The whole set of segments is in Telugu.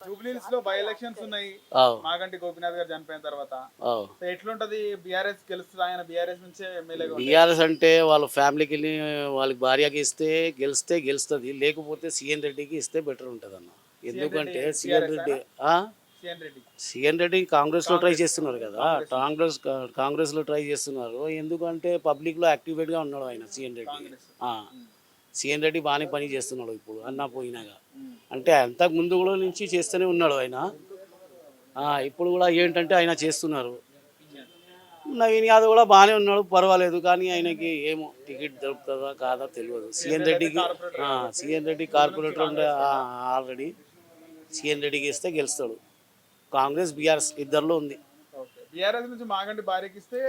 జూబ్లీహిల్స్ లో బై ఎలక్షన్స్ ఉన్నాయి. అవు మాగంటి గోపీనాథ్ గారు చనిపోయిన తర్వాత అవు సో ఎట్లుంటది? బీఆర్ఎస్ గెలుస్తుంది, ఆయన బీఆర్ఎస్ నుంచే ఎమ్మెల్యేగా ఉండే. బీఆర్ఎస్ అంటే వాళ్ళ ఫ్యామిలీకి వెళ్ళి వాళ్ళకి భార్యకి ఇస్తే గెలుస్తుంది, లేకపోతే సిఎన్ రెడ్డికి ఇస్తే బెటర్ ఉంటుంది అన్న. ఎందుకంటే CN Reddy CN Reddy CN Reddy కాంగ్రెస్లో ట్రై చేస్తున్నారు కదా, కాంగ్రెస్లో ట్రై చేస్తున్నారు. ఎందుకంటే పబ్లిక్లో యాక్టివేట్గా ఉన్నాడు ఆయన సిఎన్ రెడ్డి. కాంగ్రెస్. సిఎన్ రెడ్డి బాగానే పని చేస్తున్నాడు ఇప్పుడు అన్న పోయినాగా. అంటే అంతకు ముందు కూడా నుంచి చేస్తూనే ఉన్నాడు ఆయన. ఇప్పుడు కూడా ఏంటంటే ఆయన చేస్తున్నారు. నవీన్ యాదవ్ కూడా బాగానే ఉన్నాడు, పర్వాలేదు. కానీ ఆయనకి ఏమో టికెట్ దొరుకుతుందా కాదా తెలియదు. సిఎన్ రెడ్డి కార్పొరేటర్ ఉండే ఆల్రెడీ. సిఎన్ రెడ్డికి ఇస్తే గెలుస్తాడు. కాంగ్రెస్ బీఆర్ఎస్ ఇద్దరిలో ఉంది. బీఆర్ఎస్ నుంచి మాగంటి భార్యకి ఇస్తే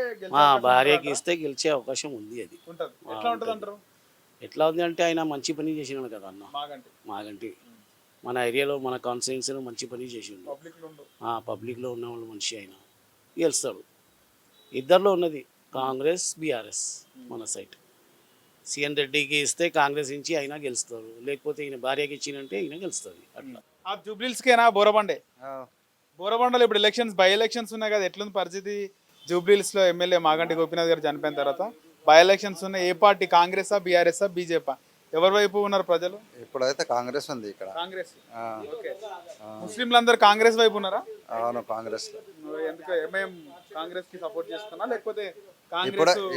భార్యకి ఇస్తే గెలిచే అవకాశం ఉంది. అది ఉంటది. ఎట్లా ఉంటది అంటారు? ఎట్లా ఉంది అంటే ఆయన మంచి పని చేసినాడు కదా అన్న. మాగంటి మన ఏరియాలో మన కాన్స్టిట్యున్సీలో మంచి పని చేసిండు. పబ్లిక్లో ఉన్న వాళ్ళు మనిషి ఆయన గెలుస్తాడు. ఇద్దరిలో ఉన్నది కాంగ్రెస్ బీఆర్ఎస్. మన సైడ్ సిఎన్ రెడ్డికి ఇస్తే కాంగ్రెస్ నుంచి అయినా గెలుస్తారు, లేకపోతే ఈయన భార్యకి ఇచ్చినంటే ఈయన గెలుస్తుంది. అట్లా జూబ్లీహిల్స్కేనా బోరబండే? బోరబండలో ఇప్పుడు ఎలక్షన్స్, బై ఎలక్షన్స్ ఉన్నాయి కదా, ఎట్లుంది పరిస్థితి? జూబ్లీహిల్స్లో ఎమ్మెల్యే మాగంటి గోపీనాథ్ గారు చనిపోయిన తర్వాత బై ఎలక్షన్స్ ఉన్నాయి. ఏ పార్టీ? కాంగ్రెసా, బీఆర్ఎస్, బీజేపీ? ఎవరి వైపు ఉన్నారు ప్రజలు? ఇప్పుడైతే కాంగ్రెస్ ఉంది ఇక్కడ. కాంగ్రెస్. ముస్లింలందరూ కాంగ్రెస్ వైపు ఉన్నారా? అవును, కాంగ్రెస్. ఎందుకు ఎంఐఎం కాంగ్రెస్ కి సపోర్ట్ చేస్తున్నా, లేకపోతే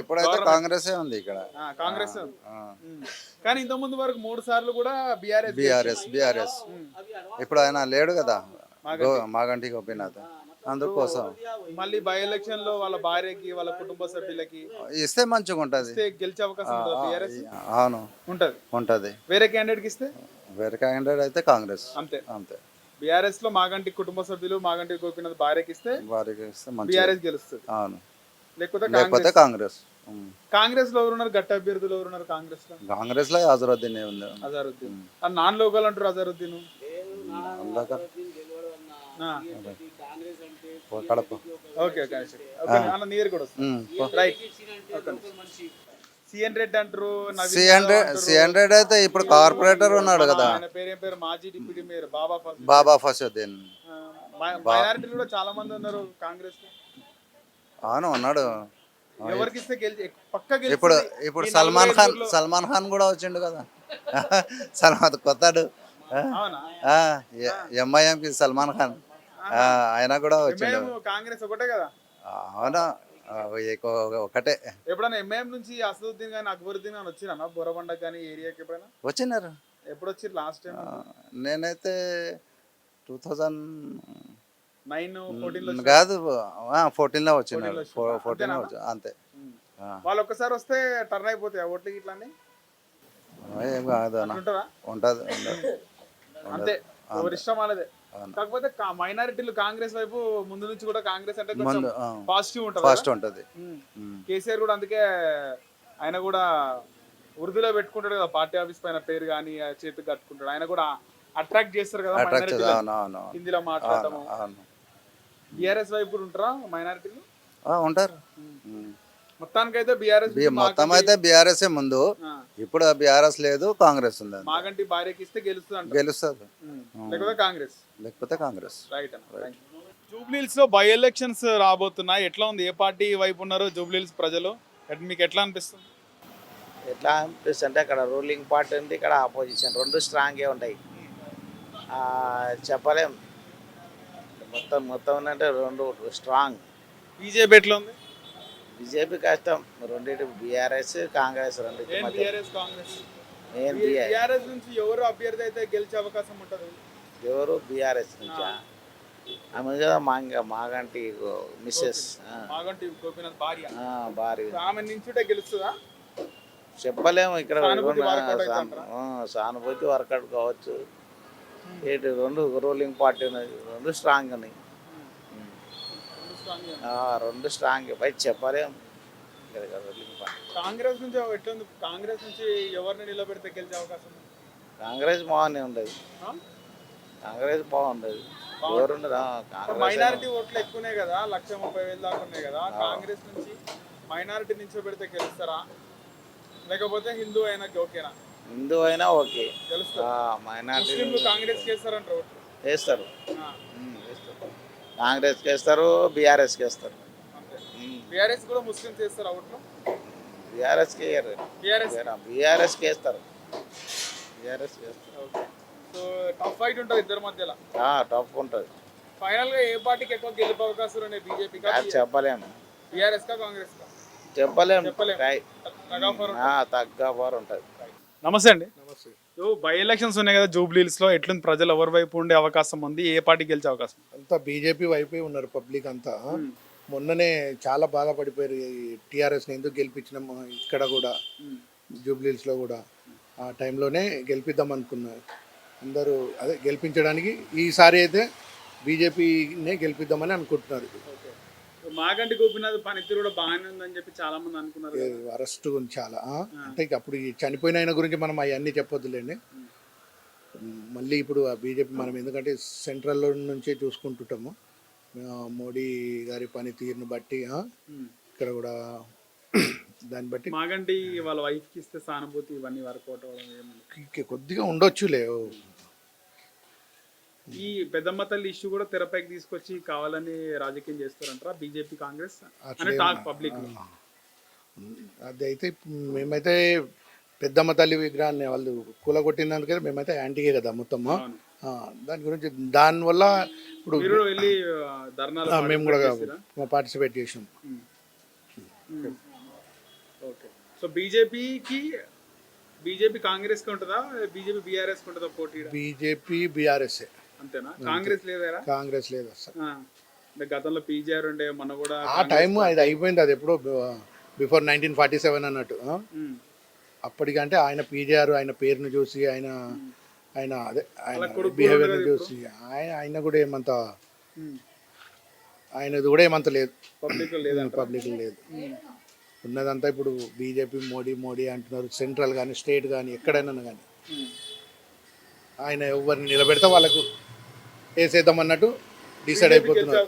ఇప్పుడైతే కాంగ్రెస్ ఉంది ఇక్కడ. కాంగ్రెస్. కానీ ఇంత ముందు వరకు 3 సార్లు కూడా బీఆర్ఎస్. ఇప్పుడు ఆయన లేడు కదా మాగంటి గోపీనాథ్, అందుకోసం మళ్ళీ బై ఎలక్షన్ లో వాళ్ళ భార్యకి, వాళ్ళ కుటుంబ సభ్యులకి ఇస్తే మంచిగా ఉంటది, గెలిచే అవకాశం అవును ఉంటది. వేరే క్యాండిడేట్ కి ఇస్తే, వేరే క్యాండిడేట్ అయితే కాంగ్రెస్. అంతే. బీఆర్ఎస్ లో మాగంటి కుటుంబ సభ్యులు, మాగంటి గోపీనాథ్ భార్యకి ఇస్తే బీఆర్ఎస్ గెలుస్తుంది. అవును, లేకపోతే కాంగ్రెస్. కాంగ్రెస్ లో ఎవరున్నారు? గట్టి అభ్యర్థులు ఎవరున్నారు కాంగ్రెస్ లో? కాంగ్రెస్ లో అజరుద్దీన్ ఉంది. అజరుద్దీన్ నాన్ లోకల్ అంటారు. అజరుద్దీన్ కడప. నీరు కూడా రైట్. సిఎన్ రెడ్డి అంటారు. సిఎన్ రెడ్డి అయితే ఇప్పుడు కార్పొరేటర్ ఉన్నాడు కదా, పేరు మాజీ డిప్యూటీ మేయర్ బాబా ఫసదుద్దీన్. మైనారిటీలు కూడా చాలా మంది ఉన్నారు కాంగ్రెస్. అవును, ఉన్నాడు. ఎవరికి ఇస్తే ఇప్పుడు సల్మాన్ ఖాన్ కూడా వచ్చిండు కదా. కొత్తాడు ఎంఐఎంకి సల్మాన్ ఖాన్, ఆయన కూడా వచ్చిండు. కాంగ్రెస్ ఒకటే కదా. అవునా, ఒకటే. ఎప్పుడైనా ఎంఐఎం నుంచి అసదుద్దీన్ కానీ అక్బరుద్దీన్ కానీ వచ్చినా బోరబండ కానీ ఏరియాకి ఎప్పుడైనా వచ్చినారు? ఎప్పుడు వచ్చారు లాస్ట్ టైం? నేనైతే 2009 కాదు, 14 లో వచ్చినారు. 14 వచ్చి అంతే. వాళ్ళు ఒక్కసారి వస్తే టర్న్ అయిపోతాయి ఓట్లకి ఇట్లా? ఏం కాదు, ఉంటది అంతే, ఎవరి ఇష్టం వాళ్ళదే. కాకపోతే మైనారిటీలు కాంగ్రెస్ వైపు ముందు నుంచి కూడా కాంగ్రెస్ అంటే పాజిటివ్ ఉంటది. కేసీఆర్ కూడా అందుకే ఆయన కూడా ఉర్దూలో పెట్టుకుంటాడు కదా పార్టీ ఆఫీస్ పైన పేరు కానీ చేతికి కట్టుకుంటాడు. ఆయన కూడా అట్రాక్ట్ చేస్తారు కదా హిందీలో మాట్లాడటము. బీఆర్ఎస్ వైపు ఉంటారా మైనారిటీలు? ఉంటారు. మొత్తానికైతే బీఆర్ఎస్ మొత్తం అయితే బీఆర్ఎస్ ముందు. ఇప్పుడు బీఆర్ఎస్ లేదు, కాంగ్రెస్ ఉంది. మాగంటి భార్యకి ఇస్తే గెలుస్తుంది. లేకపోతే కాంగ్రెస్. రైట్ అన్న. జూబ్లీహిల్స్ లో బై ఎలక్షన్స్ రాబోతున్నాయి. ఎట్లా ఉంది? ఏ పార్టీ వైపు ఉన్నారు జూబ్లీహిల్స్ ప్రజలు? మీకు ఎట్లా అనిపిస్తుంది? అంటే అక్కడ రూలింగ్ పార్టీ ఉంది, ఇక్కడ ఆపోజిషన్, రెండు స్ట్రాంగే ఉంటాయి. చెప్పలేం. మొత్తం అంటే రెండు స్ట్రాంగ్. బీజేపీ ఎట్లా ఉంది? బీజేపీ కష్టం. రెండింటి బీఆర్ఎస్ కాంగ్రెస్ రెండు. బీఆర్ఎస్ నుంచి ఎవరు అభ్యర్థి అయితే గెలిచే అవకాశం ఉంటుంది? ఎవరు? బీఆర్ఎస్ నుంచా? ఆమె కదా మాగంటి మిస్సెస్ మాగంటి గోపీనాథ్ భార్య. ఆమె నుంచుంటే గెలుస్తుందా? చెప్పలేము. ఇక్కడ సానుభూతి వర్కౌట్ కావచ్చు. రెండు రూలింగ్ పార్టీ ఉన్నది, రెండు స్ట్రాంగ్ ఉన్నాయి. రెండు స్ట్రాంగ్ పై చెప్పలేము. కాంగ్రెస్ నుంచి ఎట్లుంది? కాంగ్రెస్ నుంచి ఎవరిని నిలబెడితే గెలిచే అవకాశం? కాంగ్రెస్ బాగానే ఉండదు. కాంగ్రెస్ బాగుండదు. మైనారిటీ ఓట్లు ఎక్కువనే కదా, 1,30,000 దాకా ఉన్నాయి కదా. కాంగ్రెస్ నుంచి మైనారిటీ నుంచి పెడితే గెలుస్తారా, లేకపోతే హిందూ అయినా ఓకేనా? హిందూ అయినా ఓకే. మైనారిటీ కాంగ్రెస్ చేస్తారంటారు. వేస్తారు ఆ, వేస్తారు కాంగ్రెస్కి వేస్తారు బీఆర్ఎస్కి వేస్తారు బీఆర్ఎస్ కూడా ముస్లిమ్స్ చేస్తారు అవుట్లో. బీఆర్ఎస్కి బీఆర్ఎస్ బీఆర్ఎస్కి వేస్తారు బీఆర్ఎస్కి వేస్తారు ఓకే. సో టఫ్ ఫైట్ ఉంటుంది ఇద్దరి మధ్యలో. టఫ్ ఉంటుంది ఫైనల్ గా ఏ పార్టీకి ఎక్కువ గెలుపు అవకాశాలు ఉన్నాయి? బీజేపీ కా, అది చెప్పలేము బీఆర్ఎస్ కా, కాంగ్రెస్ కా? చెప్పలేము చెప్పలేము. తగాఫర్ తగ్గవారు ఉంటుంది నమస్తే అండి. బై ఎలక్షన్స్ ఉన్నాయి కదా జూబ్లీహిల్స్ లో, ఎట్లుంది ప్రజలు ఎవరి వైపు ఉండే అవకాశం ఉంది, ఏ పార్టీ గెలిచే అవకాశం? అంతా బీజేపీ వైపే ఉన్నారు పబ్లిక్ అంతా. మొన్ననే చాలా బాధపడిపోయారు టీఆర్ఎస్ని ఎందుకు గెలిపించినాం ఇక్కడ కూడా జూబ్లీహిల్స్లో కూడా. ఆ టైంలోనే గెలిపిద్దాం అనుకున్నారు అందరూ. అదే గెలిపించడానికి ఈసారి అయితే బీజేపీనే గెలిపిద్దామని అనుకుంటున్నారు. మాగంటి గోపీనాథ్ పనితీరు కూడా బాగానే ఉందని చెప్పి చాలా మంది అనుకున్నారు కదా. అరెస్ట్ చాలా అంటే ఇక అప్పుడు ఈ చనిపోయిన ఆయన గురించి మనం అవన్నీ చెప్పొద్దులేండి. మళ్ళీ ఇప్పుడు ఆ బీజేపీ మనం ఎందుకంటే సెంట్రల్ నుంచే చూసుకుంటుంటాము మోడీ గారి పనితీరుని బట్టి ఇక్కడ కూడా దాన్ని బట్టి మాగంటి వాళ్ళ వైఫ్ కి ఇస్తే సానుభూతి ఇవన్నీ వర్కౌట్ అవ్వడం ఏమన్నా? కొద్దిగా ఉండొచ్చులే. ఈ పెద్దమ్మ తల్లి ఇష్యూ కూడా తెరపైకి తీసుకొచ్చి కావాలని రాజకీయం చేస్తారంటారా బీజేపీ కాంగ్రెస్ అనే టాక్ పబ్లిక్? అది అయితే మేమైతే పెద్దమ్మ తల్లి విగ్రహాన్ని వాళ్ళు కూలగొట్టినందుకే మేమైతే యాంటీగే కదా మొత్తము. దాని గురించి దానివల్ల ఇప్పుడు మీరు వెళ్ళి ధర్నాలు మేము కూడా పార్టిసిపేట్ చేసాం. ఓకే. సో బీజేపీ కాంగ్రెస్ కి ఉంటుందా, బీజేపీ బీఆర్ఎస్ కి ఉంటుందా పోటీ? బీజేపీ బీఆర్ఎస్ అంతేనా? కాంగ్రెస్ లేదా? కాంగ్రెస్ లేదు అసలు. అంటే గతంలో పీజీఆర్ ఉండే మన కూడా ఆ టైం అది అయిపోయింది. అది ఎప్పుడో బిఫోర్ 1947 అన్నట్టు. అప్పటికంటే ఆయన పీజీఆర్ ఆయన పేరును చూసి ఆయన అదే ఆయన బిహేవియర్ని చూసి ఆయన కూడా ఏమంత ఆయనది కూడా ఏమంత లేదు పబ్లిక్ లేదు. ఉన్నదంతా ఇప్పుడు బీజేపీ మోడీ అంటున్నారు. సెంట్రల్ కానీ స్టేట్ కానీ ఎక్కడైనా కానీ ఆయన ఎవరిని నిలబెడితే వాళ్ళకు వేసేద్దామన్నట్టు డిసైడ్ అయిపోతున్నారు.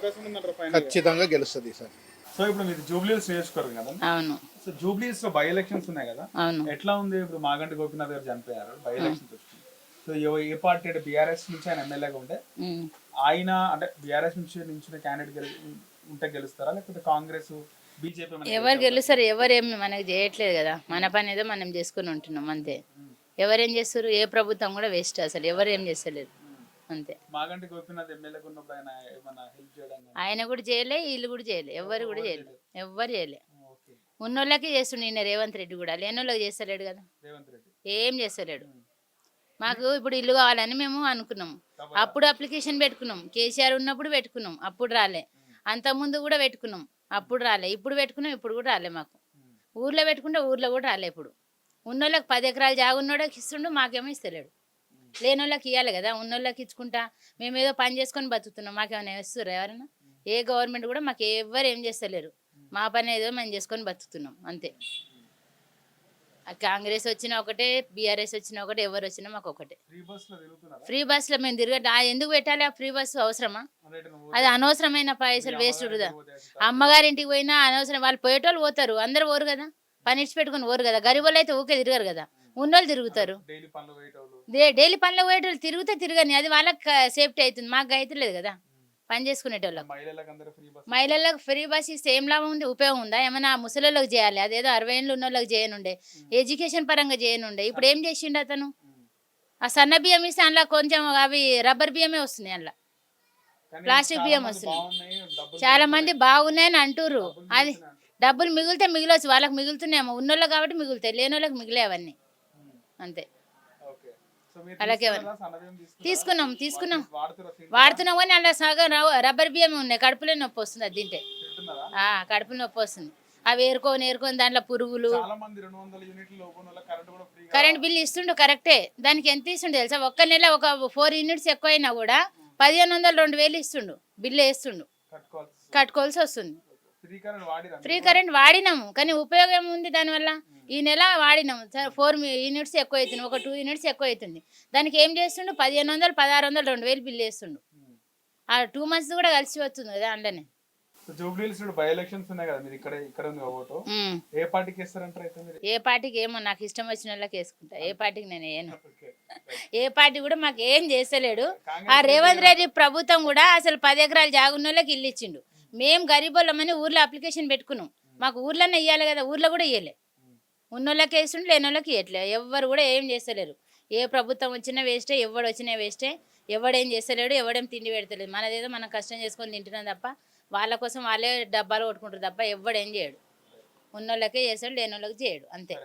ఖచ్చితంగా గెలుస్తుంది ఈసారి. సో ఇప్పుడు మీరు జూబ్లీహిల్స్ నియోజకవర్గం కదా? అవును. సో జూబ్లీహిల్స్ లో బై ఎలక్షన్స్ ఉన్నాయి కదా, అవును. ఎట్లా ఉంది? ఇప్పుడు మాగంటి గోపీనాథ్ గారు చనిపోయారు, బై ఎలక్షన్స్ వచ్చింది. సో ఏ పార్టీ అంటే బీఆర్ఎస్ నుంచి ఆయన ఎమ్మెల్యేగా ఉంటే ఆయన అంటే బీఆర్ఎస్ నుంచి క్యాండిడేట్ ఉంటే గెలుస్తారా, లేకపోతే కాంగ్రెస్ బీజేపీ? ఎవరు గెలుస్తారు? ఎవరేం మనకు చేయట్లేదు కదా. మన పని ఏదో మనం చేసుకుని ఉంటున్నాం అంతే. ఎవరేం చేస్తారు? ఏ ప్రభుత్వం కూడా వేస్ట్. అసలు ఎవరు ఏం చేస్తలేరు అంతే. మాగంటి గోపీనాథ్ ఎమ్మెల్యేగా ఉన్నప్పుడు ఆయన ఏమైనా హెల్ప్ చేయడం? ఆయన కూడా చేయలే, వీళ్ళు కూడా చేయలే, ఎవరు కూడా చేయలేదు. ఎవ్వరు చేయలే. ఉన్నోళ్ళకి చేస్తుండే ఈయన రేవంత్ రెడ్డి కూడా, లేనోళ్ళకి చేస్తలేడు కదా. రేవంత్ రెడ్డి ఏం చేస్తలేడు. మాకు ఇప్పుడు ఇల్లు కావాలని మేము అనుకున్నాం. అప్పుడు అప్లికేషన్ పెట్టుకున్నాం. కేసీఆర్ ఉన్నప్పుడు పెట్టుకున్నాం, అప్పుడు రాలే. అంతకుముందు కూడా పెట్టుకున్నాం, అప్పుడు రాలే. ఇప్పుడు పెట్టుకున్నాం, ఇప్పుడు కూడా రాలే. మాకు ఊర్లో పెట్టుకుంటే ఊర్లో కూడా రాలే. ఇప్పుడు ఉన్నోళ్ళకి 10 ఎకరాలు జాగా ఉన్నోళ్ళకి ఇస్తుండు, మాకేమో ఇస్తలేడు. లేనోళ్ళకి ఇవ్వాలి కదా. ఉన్నోళ్ళకి ఇచ్చుకుంటా మేమేదో పని చేసుకొని బతుకుతున్నాం. మాకేమైనా ఇస్తుర్రా ఎవరైనా? ఏ గవర్నమెంట్ కూడా మాకు ఎవరు ఏం చేస్తలేరు. మా పని ఏదో మేము చేసుకొని బతుకుతున్నాం అంతే. కాంగ్రెస్ వచ్చినా ఒకటే, బీఆర్ఎస్ వచ్చినా ఒకటే, ఎవరు వచ్చినా మాకు ఒకటే. ఫ్రీ బస్సులో మేము ఎందుకు పెట్టాలి? ఆ ఫ్రీ బస్సు అవసరమా? అది అనవసరమైన పైసలు వేస్ట్ వృధా. అమ్మగారింటికి పోయినా అనవసరం. వాళ్ళు పోయేటోళ్ళు పోతారు, అందరు పోరు కదా. పని ఇచ్చి పెట్టుకుని పోరు కదా. గరీబోళ్ళు అయితే ఊకే తిరగరు కదా. ఉన్నోళ్ళు తిరుగుతారు. డైలీ పనులు పోయేటోళ్ళు తిరగని, అది వాళ్ళకి సేఫ్టీ అవుతుంది, మాకు అవుతలేదు కదా. పని చేసుకునేటోళ్ళకి. మహిళలకు ఫ్రీ బస్ ఇస్తే ఏం లాభం ఉంది? ఉపయోగం ఉందా? ఏమైనా ముసలిళ్ళకి చేయాలి, అదేదో 60 ఏళ్ళు ఉన్న వాళ్ళకి చేయనుండే, ఎడ్యుకేషన్ పరంగా చేయనుండే. ఇప్పుడు ఏం చేసిండు అతను? ఆ సన్న బియ్యం ఇస్తే అందులో కొంచెం అవి రబ్బర్ బియ్యమే వస్తున్నాయి, అందులో ప్లాస్టిక్ బియ్యం వస్తున్నాయి. చాలా మంది బాగున్నాయని అంటుర్రు. అది డబ్బులు మిగిలితే మిగిలొచ్చు, వాళ్ళకి మిగులుతున్నాయేమో. ఉన్నోళ్ళకి కాబట్టి మిగులుతాయి, లేనోళ్ళకి మిగిలే అవన్నీ అంతే. అలాగే తీసుకున్నాం వాడుతున్నాం కానీ అలా సగం రబ్బర్ బియ్యమే ఉన్నాయి. కడుపులో నొప్పి వస్తుంది అది తింటే. కడుపులో నొప్పి వస్తుంది. అవి ఏరుకొని దాంట్లో పురుగులు. కరెంట్ బిల్లు ఇస్తుండు కరెక్టే. దానికి ఎంత ఇస్తుండు తెలుసా? ఒక్క నెల ఒక 4 యూనిట్స్ ఎక్కువైనా కూడా 1500 2000 ఇస్తుండు, బిల్లు వేస్తుండు, కట్టుకోవాల్సి వస్తుంది. ఫ్రీ కరెంట్ వాడినాము కానీ ఉపయోగం ఉంది దానివల్ల. ఈ నెల వాడినాము 4 యూనిట్స్ ఎక్కువ అవుతుంది, ఒక 2 యూనిట్స్ ఎక్కువ అవుతుంది. దానికి ఏం చేస్తుండు? 1500 1600 2000 బిల్లు వేస్తుండు. ఆ 2 months కూడా కలిసి వస్తుంది కదా అందులోనే. జూబ్లీహిల్స్ బై ఎలక్షన్స్ ఉన్నాయి కదా, మీరు ఇక్కడ ఉంది ఓటు, ఉమ్. ఏ పార్టీకి ఇస్తారంటారు అయితే మీరు? ఏ పార్టీకి ఏమో నాకు ఇష్టం వచ్చిన వాళ్ళకి వేసుకుంటా, ఏ పార్టీకి నేను వేయను. ఏ పార్టీ కూడా మాకు ఏం చేస్తలేడు. ఆ రేవంత్ రెడ్డి ప్రభుత్వం కూడా అసలు 10 ఎకరాలు జాగున్న వాళ్ళకి ఇల్లు ఇచ్చిండు. మేము గరీబోళ్ళమని ఊర్లో అప్లికేషన్ పెట్టుకున్నాం, మాకు ఊర్లోనే ఇవ్వాలి కదా, ఊర్లో కూడా ఇవ్వలే. ఉన్నోళ్ళకి వేస్తుండే, లేని వాళ్ళకి ఇవ్వట్లే. ఎవ్వరు కూడా ఏం చేస్తలేరు. ఏ ప్రభుత్వం వచ్చినా వేస్టే, ఎవడు వచ్చినా వేస్టే. ఎవడేం చేస్తలేడు, ఎవడేం తిండి పెడతలేదు. మనదేదో మనం కష్టం చేసుకొని తింటున్నాం తప్ప వాళ్ళ కోసం వాళ్ళే డబ్బాలు కొట్టుకుంటారు తప్ప ఎవడేం చేయడు. ఉన్నోళ్ళకే చేస్తాడు, లేని వాళ్ళకి చేయడు, అంతే.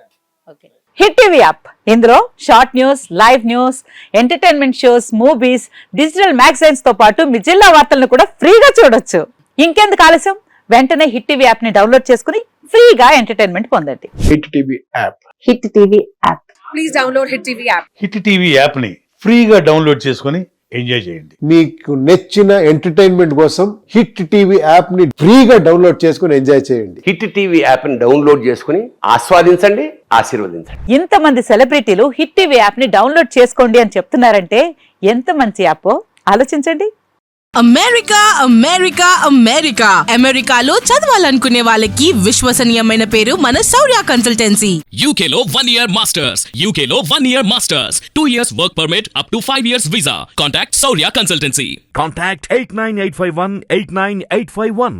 ఓకే. హిట్ టీవీ యాప్, ఇందులో short news, live news, entertainment shows, movies, digital magazines తో పాటు మీ జిల్లా వార్తలను కూడా ఫ్రీగా చూడొచ్చు. ఇంకెందుకు ఆలస్యం, వెంటనే హిట్ టీవీ యాప్ ని డౌన్లోడ్ చేసుకుని ఫ్రీగా ఎంటర్టైన్మెంట్ పొందండి. Hit TV app. Hit TV app, please download hit TV app. Hit TV app ని ఫ్రీగా డౌన్లోడ్ చేసుకుని ఎంజాయ్ చేయండి. మీకు నచ్చిన ఎంటర్టైన్మెంట్ కోసం హిట్ టీవీ యాప్ ని ఫ్రీగా డౌన్లోడ్ చేసుకుని ఎంజాయ్ చేయండి. హిట్ టీవీ యాప్ ని డౌన్లోడ్ చేసుకుని ఆస్వాదించండి, ఆశీర్వదించండి. ఇంతమంది సెలబ్రిటీలు హిట్ టీవీ యాప్ ని డౌన్లోడ్ చేసుకోండి అని చెప్తున్నారంటే ఎంత మంచి యాప్ ఆలోచించండి. అమెరికా అమెరికా అమెరికా అమెరికాలో చదవాలనుకునే వాళ్ళకి విశ్వసనీయమైన పేరు మన శౌర్య కన్సల్టెన్సీ. UK లో 1 year masters, UK లో 1 year masters, 2 years work permit up to 5 years visa. Contact Saurya Consultancy. Contact 89851 89851.